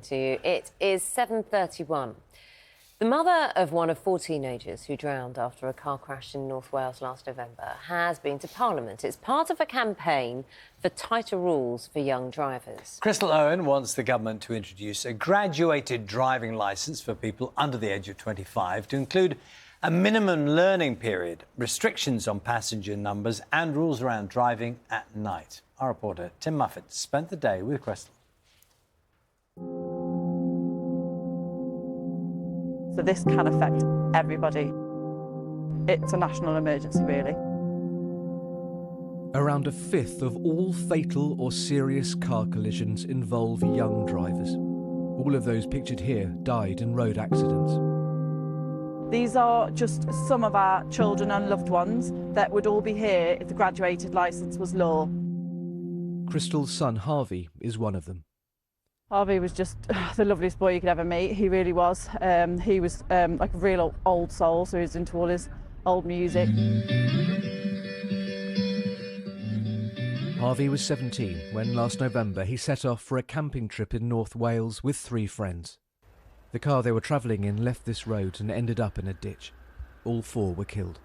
morning to you. It is 7:31. The mother of one of 4 teenagers who drowned after a car crash in North Wales last November has been to Parliament. It's part of a campaign for tighter rules for young drivers. Crystal Owen wants the government to introduce a graduated driving licence for people under the age of 25 to include a minimum learning period, restrictions on passenger numbers and rules around driving at night. Our reporter Tim Muffet spent the day with Crystal. So this can affect everybody. It's a national emergency, really. Around a fifth of all fatal or serious car collisions involve young drivers. All of those pictured here died in road accidents. These are just some of our children and loved ones that would all be here if the graduated licence was law. Crystal's son Harvey is one of them. Harvey was just the loveliest boy you could ever meet. He really was. He was like a real old soul, so he was into all his old music. Harvey was 17 when last November he set off for a camping trip in North Wales with 3 friends. The car they were travelling in left this road and ended up in a ditch. All 4 were killed.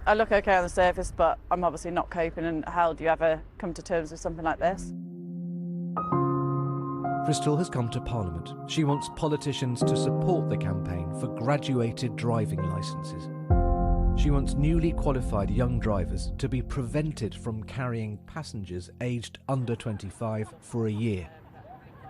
I look okay on the surface, but I'm obviously not coping, and how do you ever come to terms with something like this? Crystal has come to Parliament. She wants politicians to support the campaign for graduated driving licences. She wants newly qualified young drivers to be prevented from carrying passengers aged under 25 for a year,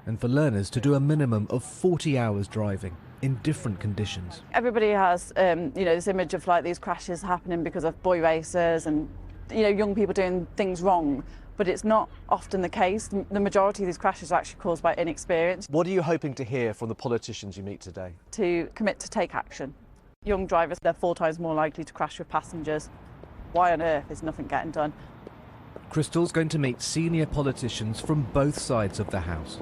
and for learners to do a minimum of 40 hours driving in different conditions. Everybody has, this image of like these crashes happening because of boy racers and, young people doing things wrong. But it's not often the case. The majority of these crashes are actually caused by inexperience. What are you hoping to hear from the politicians you meet today? To commit to take action. Young drivers, they're 4 times more likely to crash with passengers. Why on earth is nothing getting done? Crystal's going to meet senior politicians from both sides of the House.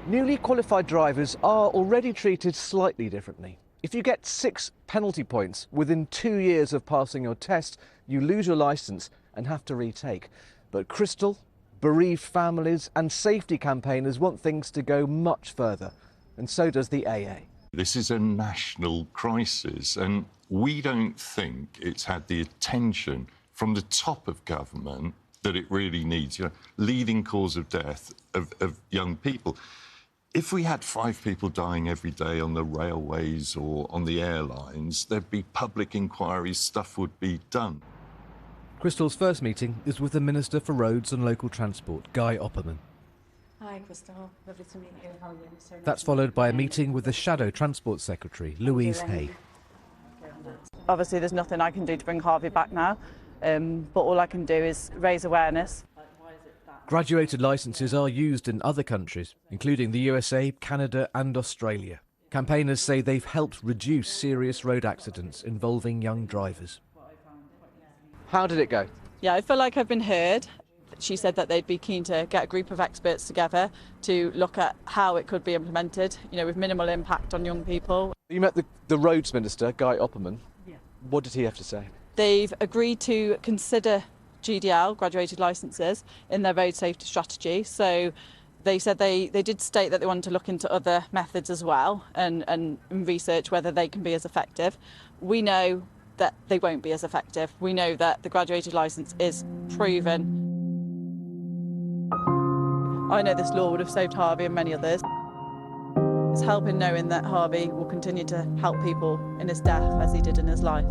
Newly qualified drivers are already treated slightly differently. If you get 6 penalty points within 2 years of passing your test, you lose your licence and have to retake. But Crystal, bereaved families and safety campaigners want things to go much further, and so does the AA. This is a national crisis, and we don't think it's had the attention from the top of government that it really needs. Leading cause of death of young people. If we had 5 people dying every day on the railways or on the airlines, there'd be public inquiries, stuff would be done. Crystal's first meeting is with the Minister for Roads and Local Transport, Guy Opperman. Hi, Crystal. Lovely to meet you. How are you? So nice. That's followed by a meeting with the Shadow Transport Secretary, Louise Haigh. Obviously, there's nothing I can do to bring Harvey back now, but all I can do is raise awareness. Graduated licences are used in other countries, including the USA, Canada and Australia. Campaigners say they've helped reduce serious road accidents involving young drivers. How did it go? Yeah, I feel like I've been heard. She said that they'd be keen to get a group of experts together to look at how it could be implemented, with minimal impact on young people. You met the Roads Minister, Guy Opperman. Yeah. What did he have to say? They've agreed to consider GDL, graduated licences, in their road safety strategy. So they said they did state that they wanted to look into other methods as well and research whether they can be as effective. We know that they won't be as effective. We know that the graduated licence is proven. I know this law would have saved Harvey and many others. It's helping knowing that Harvey will continue to help people in his death as he did in his life.